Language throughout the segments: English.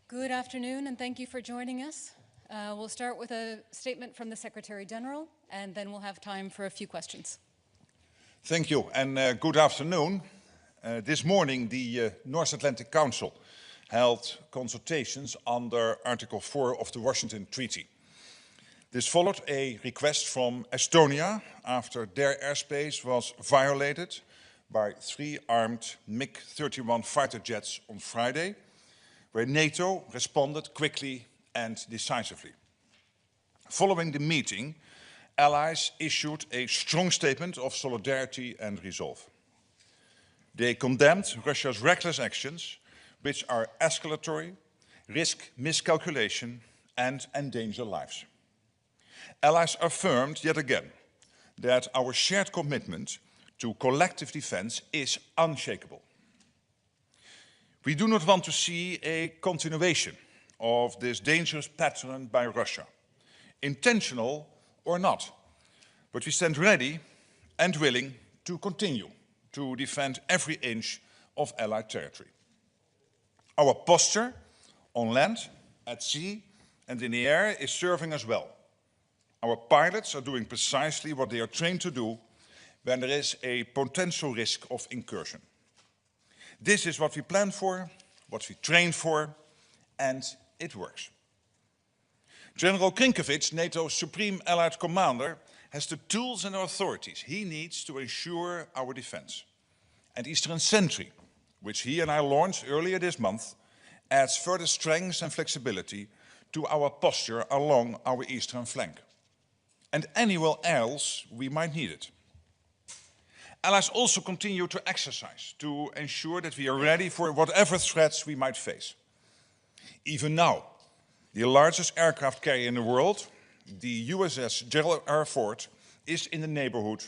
Good afternoon, and thank you for joining us. We'll start with a statement from the Secretary General, and then we'll have time for a few questions. Thank you, and good afternoon. This morning, the North Atlantic Council held consultations under Article 4 of the Washington Treaty. This followed a request from Estonia after their airspace was violated by 3 armed MiG-31 fighter jets on Friday, where NATO responded quickly and decisively. Following the meeting, allies issued a strong statement of solidarity and resolve. They condemned Russia's reckless actions, which are escalatory, risk miscalculation, and endanger lives. Allies affirmed yet again that our shared commitment to collective defense is unshakable. We do not want to see a continuation of this dangerous pattern by Russia, intentional or not, but we stand ready and willing to continue to defend every inch of Allied territory. Our posture on land, at sea, and in the air is serving us well. Our pilots are doing precisely what they are trained to do when there is a potential risk of incursion. This is what we plan for, what we train for, and it works. General Krinkevich, NATO's Supreme Allied Commander, has the tools and authorities he needs to ensure our defense. And Eastern Sentry, which he and I launched earlier this month, adds further strength and flexibility to our posture along our eastern flank, and anywhere else we might need it. Allies also continue to exercise to ensure that we are ready for whatever threats we might face. Even now, the largest aircraft carrier in the world, the USS Gerald R. Ford, is in the neighborhood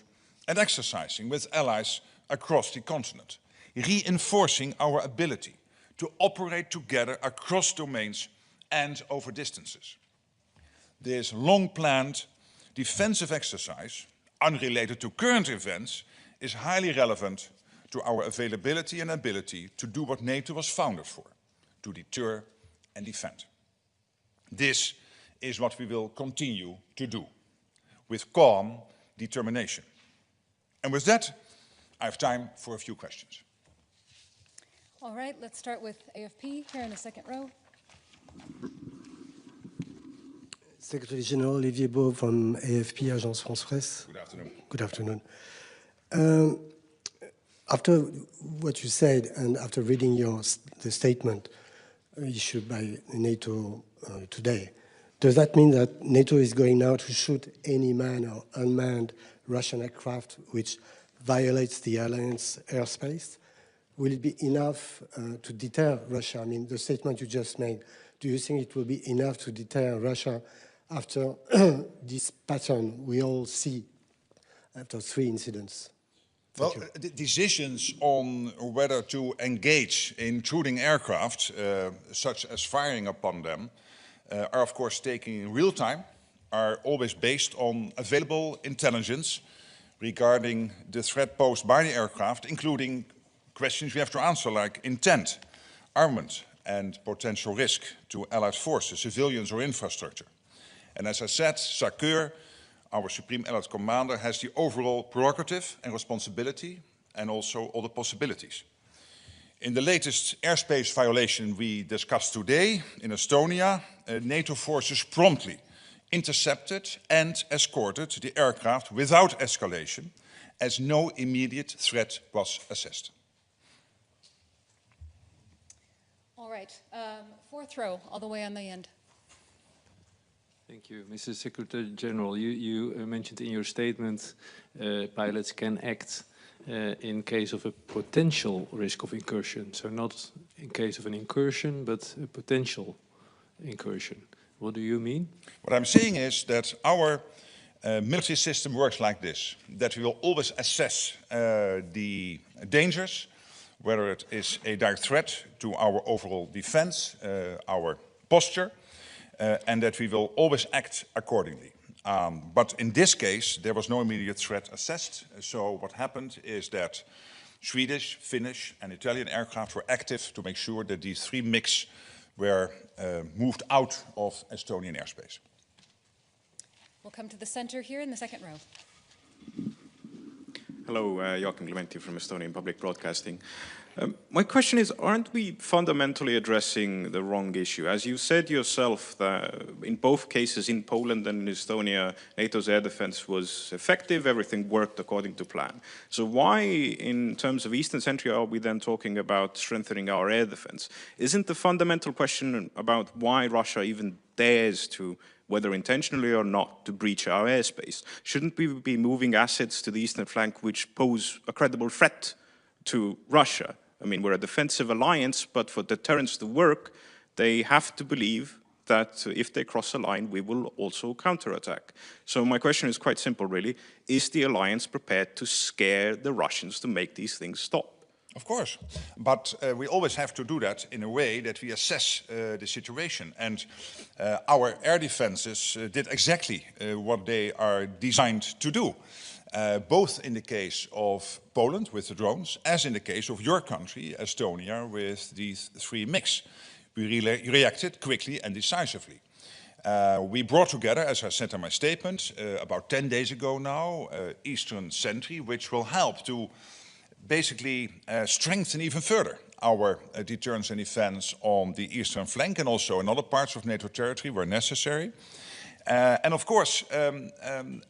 and exercising with allies across the continent, reinforcing our ability to operate together across domains and over distances. This long-planned defensive exercise, unrelated to current events, is highly relevant to our availability and ability to do what NATO was founded for, to deter and defend. This is what we will continue to do, with calm determination. And with that, I have time for a few questions. All right, let's start with AFP here in the second row. Secretary General Olivier Beau from AFP, Agence France-Presse. Good afternoon. Good afternoon. After what you said and after reading the statement issued by NATO today, does that mean that NATO is going now to shoot any manned or unmanned Russian aircraft which violates the alliance airspace? Will it be enough to deter Russia? I mean, the statement you just made, do you think it will be enough to deter Russia after this pattern we all see after 3 incidents? Well, the decisions on whether to engage in intruding aircraft, such as firing upon them, are of course taken in real time, are always based on available intelligence regarding the threat posed by the aircraft, including questions we have to answer like intent, armament, and potential risk to Allied forces, civilians or infrastructure. And as I said, SACEUR, our Supreme Allied Commander, has the overall prerogative and responsibility and also all the possibilities. In the latest airspace violation we discussed today in Estonia, NATO forces promptly intercepted and escorted the aircraft without escalation, as no immediate threat was assessed. All right, fourth row, all the way on the end. Thank you. Mr. Secretary General, you mentioned in your statement pilots can act in case of a potential risk of incursion. So not in case of an incursion, but a potential incursion. What do you mean? What I'm saying is that our military system works like this, that we will always assess the dangers, whether it is a direct threat to our overall defense, our posture, and that we will always act accordingly. But in this case, there was no immediate threat assessed. So what happened is that Swedish, Finnish, and Italian aircraft were active to make sure that these 3 MiGs were moved out of Estonian airspace. We'll come to the center here in the second row. Hello, Joachim Clementi from Estonian Public Broadcasting. My question is, aren't we fundamentally addressing the wrong issue? As you said yourself, that in both cases, in Poland and in Estonia, NATO's air defense was effective, everything worked according to plan. So why, in terms of Eastern Century, are we then talking about strengthening our air defense? Isn't the fundamental question about why Russia even dares to, whether intentionally or not, to breach our airspace? Shouldn't we be moving assets to the eastern flank which pose a credible threat to Russia? I mean, we're a defensive alliance, but for deterrence to work, they have to believe that if they cross a line, we will also counterattack. So my question is quite simple, really. Is the alliance prepared to scare the Russians to make these things stop? Of course, but we always have to do that in a way that we assess the situation. And our air defenses did exactly what they are designed to do. Both in the case of Poland with the drones, as in the case of your country, Estonia, with these 3 MiGs. We reacted quickly and decisively. We brought together, as I said in my statement, about 10 days ago now, Eastern Sentry, which will help to basically strengthen even further our deterrence and defense on the eastern flank and also in other parts of NATO territory where necessary. And of course,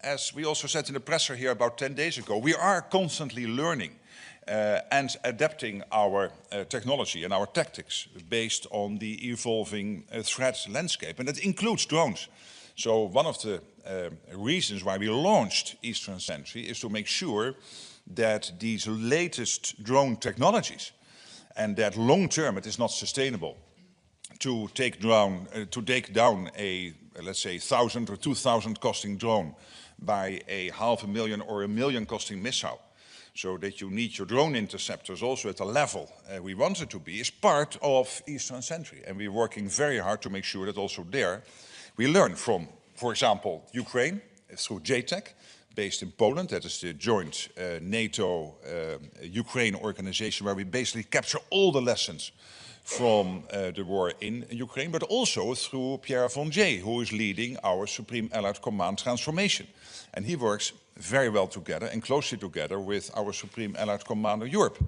as we also said in the presser here about 10 days ago, we are constantly learning and adapting our technology and our tactics based on the evolving threat landscape. And that includes drones. So one of the reasons why we launched Eastern Sentry is to make sure that these latest drone technologies and that long term it is not sustainable to take down a, let's say, 1,000 or 2,000 costing drone by a 500,000 or $1 million costing missile, so that you need your drone interceptors also at the level we want it to be, is part of Eastern Sentry. And we're working very hard to make sure that also there we learn from, for example, Ukraine through JTAC, based in Poland. That is the joint NATO-Ukraine organization where we basically capture all the lessons from the war in Ukraine, but also through Pierre von Jay, who is leading our Supreme Allied Command transformation. And he works very well together and closely together with our Supreme Allied Commander Europe,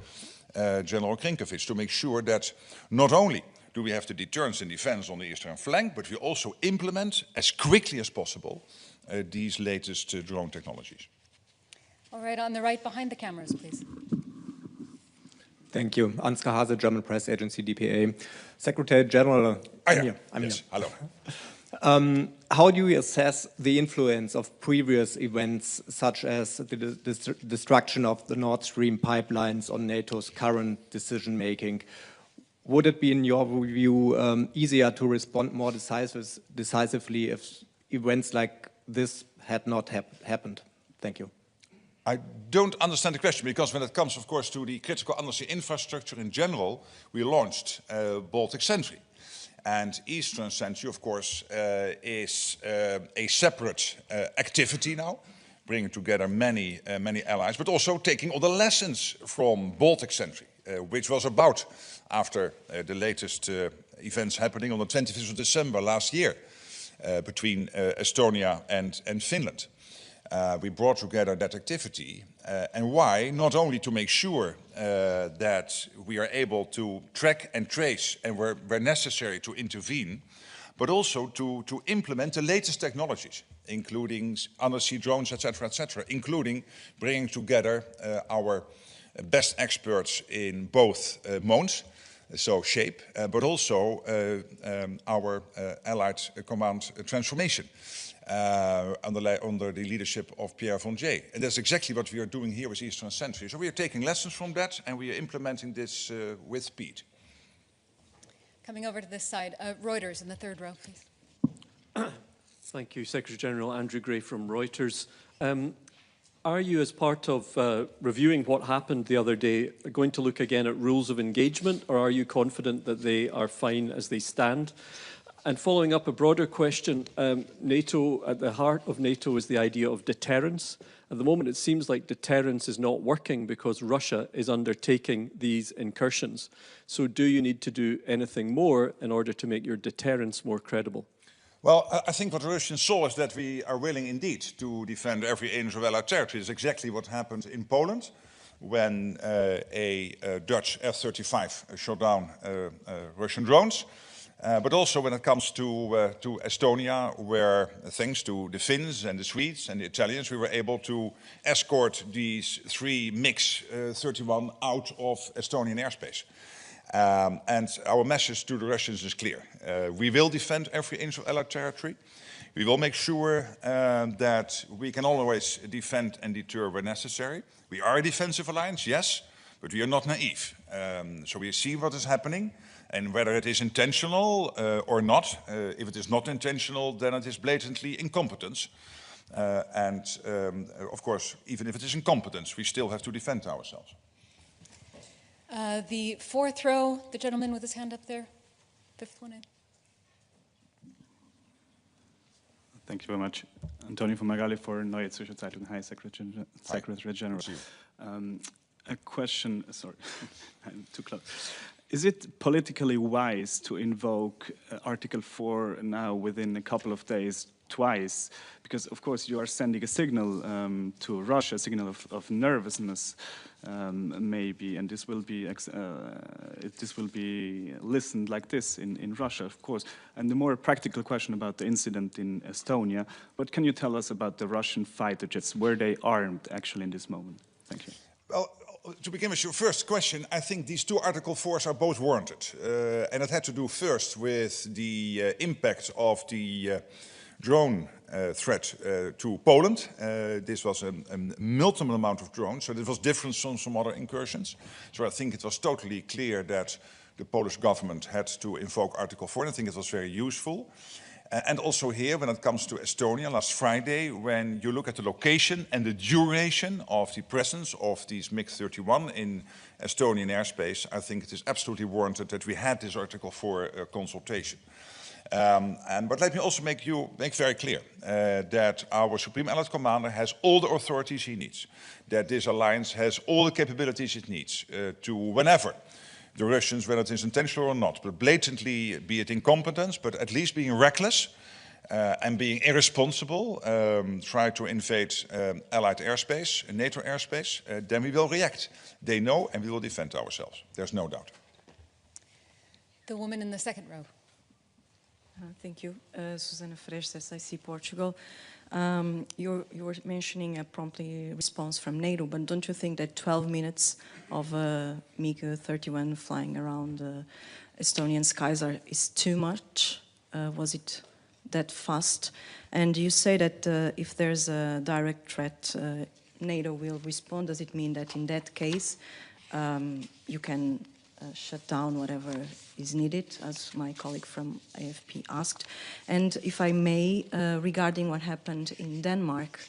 General Krinkovic, to make sure that not only do we have the deterrence and defense on the eastern flank, but we also implement as quickly as possible these latest drone technologies. All right, on the right behind the cameras, please. Thank you. Ansgar Hase, German Press Agency, DPA. Secretary General, I'm here. Hello. How do you assess the influence of previous events, such as the destruction of the Nord Stream pipelines on NATO's current decision-making? Would it be, in your view, easier to respond more decisively if events like this had not happened? Thank you. I don't understand the question, because when it comes, of course, to the critical undersea infrastructure in general, we launched Baltic Sentry. And Eastern Sentry, of course, is a separate activity now, bringing together many allies, but also taking all the lessons from Baltic Sentry, which was about, after the latest events happening on the 25th of December last year, between Estonia and Finland. We brought together that activity, and why? Not only to make sure that we are able to track and trace and where necessary to intervene, but also to implement the latest technologies, including undersea drones, etc., including bringing together our best experts in both modes, so shape, but also our Allied Command transformation. Under the leadership of Pierre von Jay. And that's exactly what we are doing here with Eastern Sentry. So we are taking lessons from that and we are implementing this with speed. Coming over to this side, Reuters in the third row, please. Thank you, Secretary General Andrew Gray from Reuters. Are you, as part of reviewing what happened the other day, going to look again at rules of engagement, or are you confident that they are fine as they stand? And following up a broader question, NATO, at the heart of NATO is the idea of deterrence. At the moment, it seems like deterrence is not working because Russia is undertaking these incursions. So do you need to do anything more in order to make your deterrence more credible? Well, I think what the Russians saw is that we are willing indeed to defend every inch of Allied territory. It's exactly what happened in Poland when a Dutch F-35 shot down Russian drones. But also when it comes to Estonia, where thanks to the Finns and the Swedes and the Italians, we were able to escort these 3 MiG-31 out of Estonian airspace. And our message to the Russians is clear. We will defend every inch of Allied territory. We will make sure that we can always defend and deter where necessary. We are a defensive alliance, yes, but we are not naive. So we see what is happening. And whether it is intentional or not, if it is not intentional, then it is blatantly incompetence. Of course, even if it is incompetence, we still have to defend ourselves. The 4th row, the gentleman with his hand up there, 5th one in. Thank you very much. Antonio Fumagalli for Neue Zürcher Zeitung. Hi, Secretary General. A question, sorry, I'm too close. Is it politically wise to invoke Article 4 now within a couple of days twice? Because, of course, you are sending a signal to Russia, a signal of nervousness, maybe, and this will be listened like this in Russia, of course. And the more practical question about the incident in Estonia, what can you tell us about the Russian fighter jets? Were they armed, actually, in this moment? Thank you. Well, to begin with your first question, I think these 2 Article 4s are both warranted. And it had to do first with the impact of the drone threat to Poland. This was a multiple amount of drones, so this was different from some other incursions. So I think it was totally clear that the Polish government had to invoke Article 4, and I think it was very useful. And also here, when it comes to Estonia, last Friday, when you look at the location and the duration of the presence of these MiG-31 in Estonian airspace, I think it is absolutely warranted that we had this Article 4 consultation. But let me also make very clear that our Supreme Allied Commander has all the authorities he needs, that this alliance has all the capabilities it needs to, whenever the Russians, whether it is intentional or not, but blatantly, be it incompetence, but at least being reckless and being irresponsible, try to invade Allied airspace, NATO airspace, then we will react. They know, and we will defend ourselves. There's no doubt. The woman in the 2nd row. Thank you. Susana Fresh, SIC Portugal. You were mentioning a promptly response from NATO, but don't you think that 12 minutes of MiG-31 flying around Estonian skies is too much? Was it that fast? And you say that if there's a direct threat, NATO will respond. Does it mean that in that case you can shut down whatever is needed, as my colleague from AFP asked? And if I may, regarding what happened in Denmark,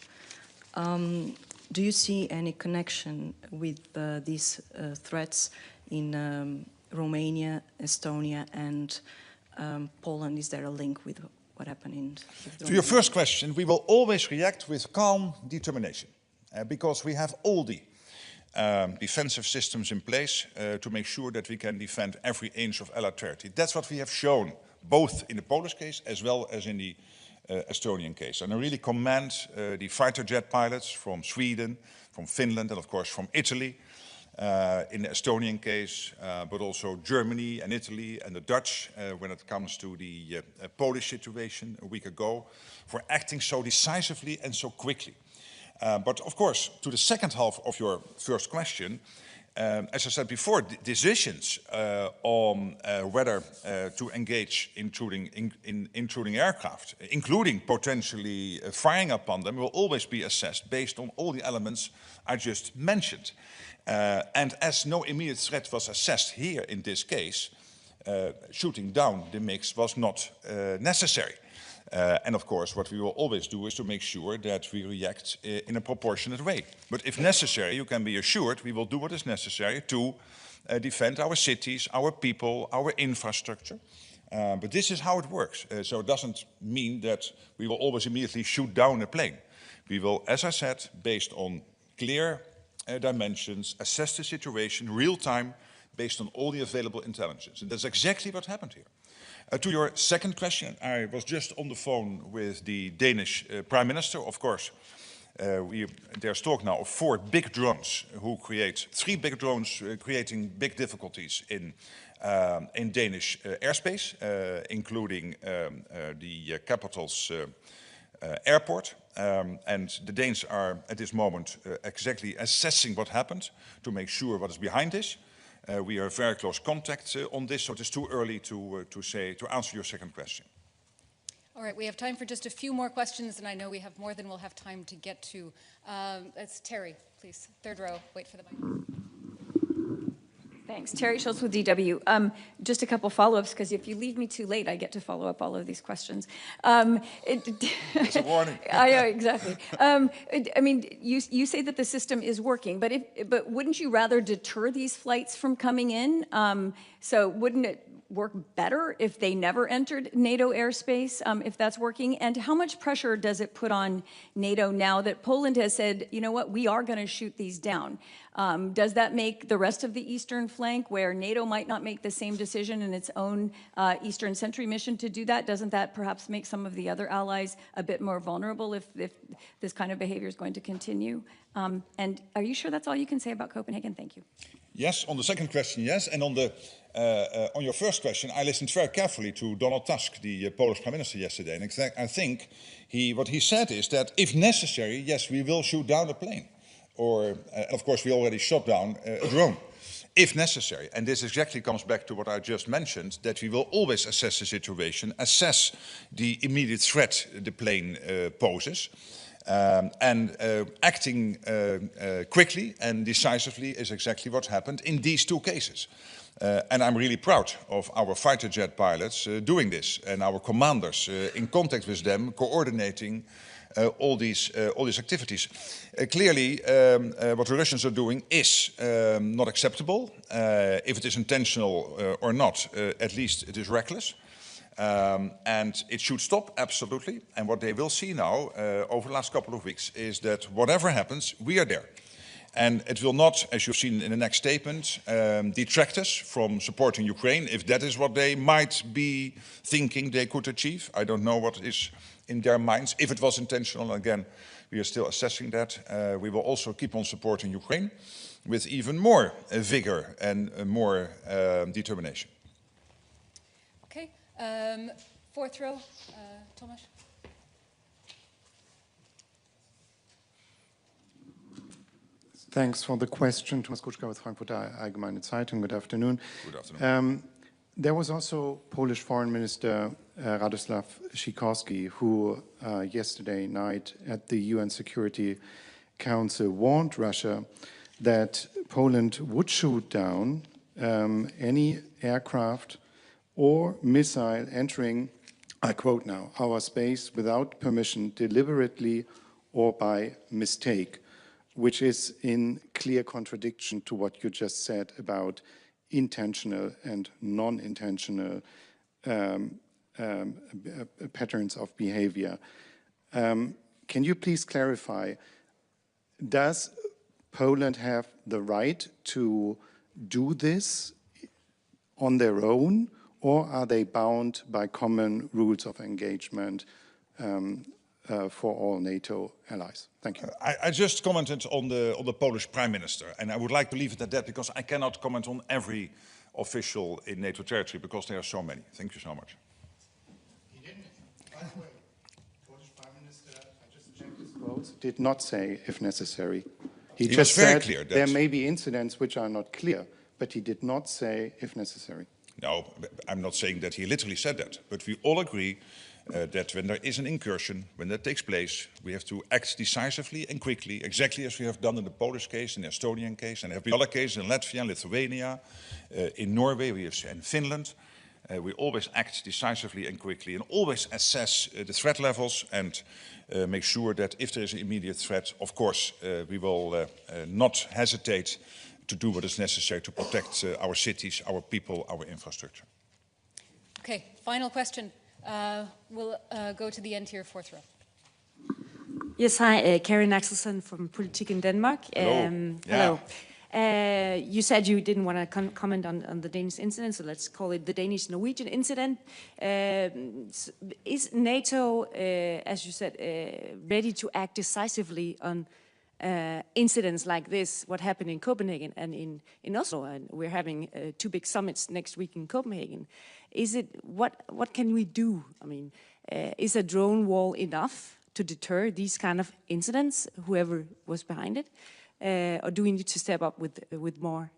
do you see any connection with these threats in Romania, Estonia, and Poland? Is there a link with what happened in Romania? To your first question, we will always react with calm determination, because we have all the defensive systems in place to make sure that we can defend every inch of Allied territory. That's what we have shown, both in the Polish case as well as in the Estonian case. And I really commend the fighter jet pilots from Sweden, from Finland, and of course from Italy, in the Estonian case, but also Germany and Italy and the Dutch when it comes to the Polish situation a week ago, for acting so decisively and so quickly. But of course, to the second half of your first question, as I said before, decisions on whether to engage intruding aircraft, including potentially firing upon them, will always be assessed based on all the elements I just mentioned. And as no immediate threat was assessed here in this case, shooting down the MiGs was not necessary. And of course, what we will always do is to make sure that we react in a proportionate way. But if necessary, you can be assured we will do what is necessary to defend our cities, our people, our infrastructure. But this is how it works. So it doesn't mean that we will always immediately shoot down a plane. We will, as I said, based on clear dimensions, assess the situation real time based on all the available intelligence. And that's exactly what happened here. To your second question, I was just on the phone with the Danish Prime Minister. Of course, there's talk now of 4 big drones who create 3 big drones creating big difficulties in Danish airspace, including the capital's airport. And the Danes are at this moment exactly assessing what happened to make sure what is behind this. We are in very close contact on this, so it is too early to answer your second question. All right, we have time for just a few more questions, and I know we have more than we'll have time to get to. It's Terry, please. 3rd row, wait for the mic. Thanks. Terry Schultz with DW. Just a couple follow-ups, because if you leave me too late, I get to follow up all of these questions. It's a warning. I know, exactly. I mean, you say that the system is working, but wouldn't you rather deter these flights from coming in? So wouldn't it work better if they never entered NATO airspace, if that's working? And how much pressure does it put on NATO now that Poland has said, you know what, we are going to shoot these down? Does that make the rest of the eastern flank, where NATO might not make the same decision in its own Eastern Sentry mission to do that, doesn't that perhaps make some of the other allies a bit more vulnerable if this kind of behavior is going to continue? And are you sure that's all you can say about Copenhagen? Thank you. Yes, on the second question, yes. And on your first question, I listened very carefully to Donald Tusk, the Polish Prime Minister, yesterday. And I think what he said is that if necessary, yes, we will shoot down a plane. Or, of course, we already shot down a drone, if necessary. And this exactly comes back to what I just mentioned, that we will always assess the situation, assess the immediate threat the plane poses. And acting quickly and decisively is exactly what happened in these 2 cases. And I'm really proud of our fighter jet pilots doing this, and our commanders in contact with them, coordinating all these activities. Clearly, what the Russians are doing is not acceptable. If it is intentional or not, at least it is reckless. And it should stop, absolutely. And what they will see now, over the last couple of weeks, is that whatever happens, we are there. And it will not, as you've seen in the next statement, detract us from supporting Ukraine, if that is what they might be thinking they could achieve. I don't know what is in their minds. If it was intentional, again, we are still assessing that. We will also keep on supporting Ukraine with even more vigor and more determination. Okay, 4th row, Tomasz. Thanks for the question. Thomas Kuczka with Frankfurter Allgemeine Zeitung. Good afternoon. Good afternoon. There was also Polish Foreign Minister Radosław Sikorski, who yesterday night at the UN Security Council warned Russia that Poland would shoot down any aircraft or missile entering, I quote now, our space without permission, deliberately or by mistake, which is in clear contradiction to what you just said about intentional and non-intentional patterns of behavior. Can you please clarify, does Poland have the right to do this on their own, or are they bound by common rules of engagement for all NATO allies? Thank you. I just commented on the Polish Prime Minister, and I would like to leave it at that, because I cannot comment on every official in NATO territory, because there are so many. Thank you so much. He didn't. By the way, Polish Prime Minister, I just checked his quotes, did not say if necessary. He just said there may be incidents which are not clear, but he did not say if necessary. No, I'm not saying that he literally said that, but we all agree that when there is an incursion, when that takes place, we have to act decisively and quickly, exactly as we have done in the Polish case, in the Estonian case, and there have been other cases in Latvia, Lithuania, in Norway, we have seen in Finland. We always act decisively and quickly, and always assess the threat levels and make sure that if there is an immediate threat, of course, we will not hesitate to do what is necessary to protect our cities, our people, our infrastructure. Okay, final question. We'll go to the end here, fourth row. Yes, hi, Karen Axelsen from Politik in Denmark. Hello. Hello. You said you didn't want to comment on the Danish incident, so let's call it the Danish-Norwegian incident. Is NATO, as you said, ready to act decisively on incidents like this, what happened in Copenhagen and in Oslo? And we're having 2 big summits next week in Copenhagen. Is it, what can we do? I mean, is a drone wall enough to deter these kind of incidents, whoever was behind it? Or do we need to step up with more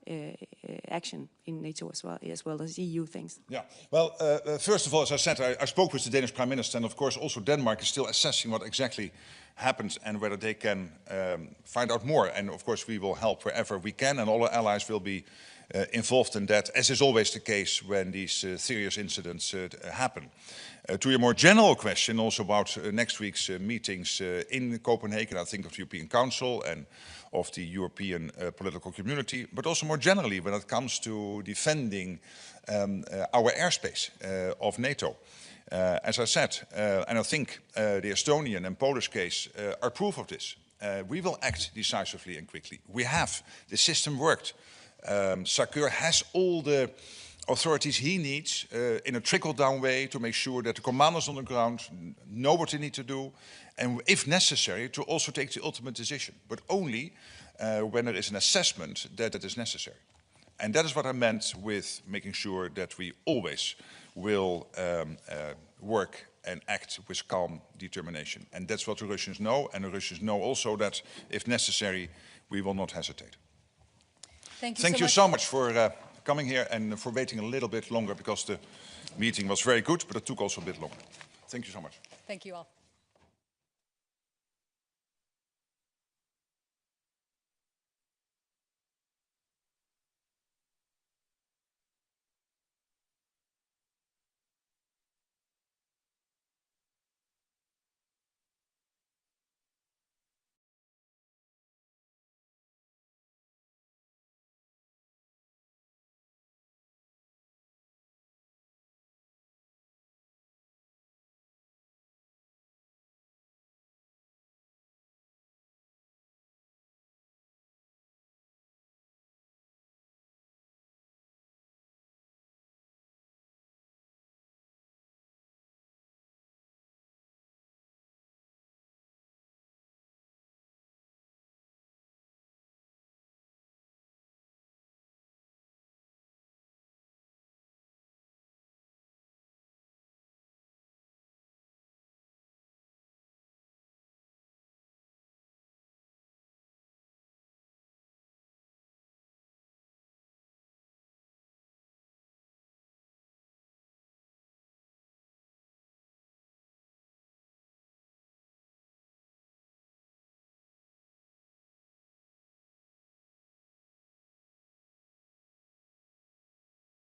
action in NATO as well as EU things? Yeah, well, first of all, as I said, I spoke with the Danish Prime Minister, and of course also Denmark is still assessing what exactly happened and whether they can find out more. And of course we will help wherever we can, and all our allies will be involved in that, as is always the case when these serious incidents happen. To your more general question also about next week's meetings in Copenhagen, I think of the European Council and of the European political community, but also more generally when it comes to defending our airspace of NATO. As I said, and I think the Estonian and Polish case are proof of this. We will act decisively and quickly. We have. The system worked. SACEUR has all the authorities he needs in a trickle-down way to make sure that the commanders on the ground know what they need to do, and if necessary, to also take the ultimate decision, but only when there is an assessment that it is necessary. And that is what I meant with making sure that we always will work and act with calm determination. And that's what the Russians know, and the Russians know also that, if necessary, we will not hesitate. Thank you so much for coming here and for waiting a little bit longer, because the meeting was very good, but it took also a bit longer. Thank you so much. Thank you all.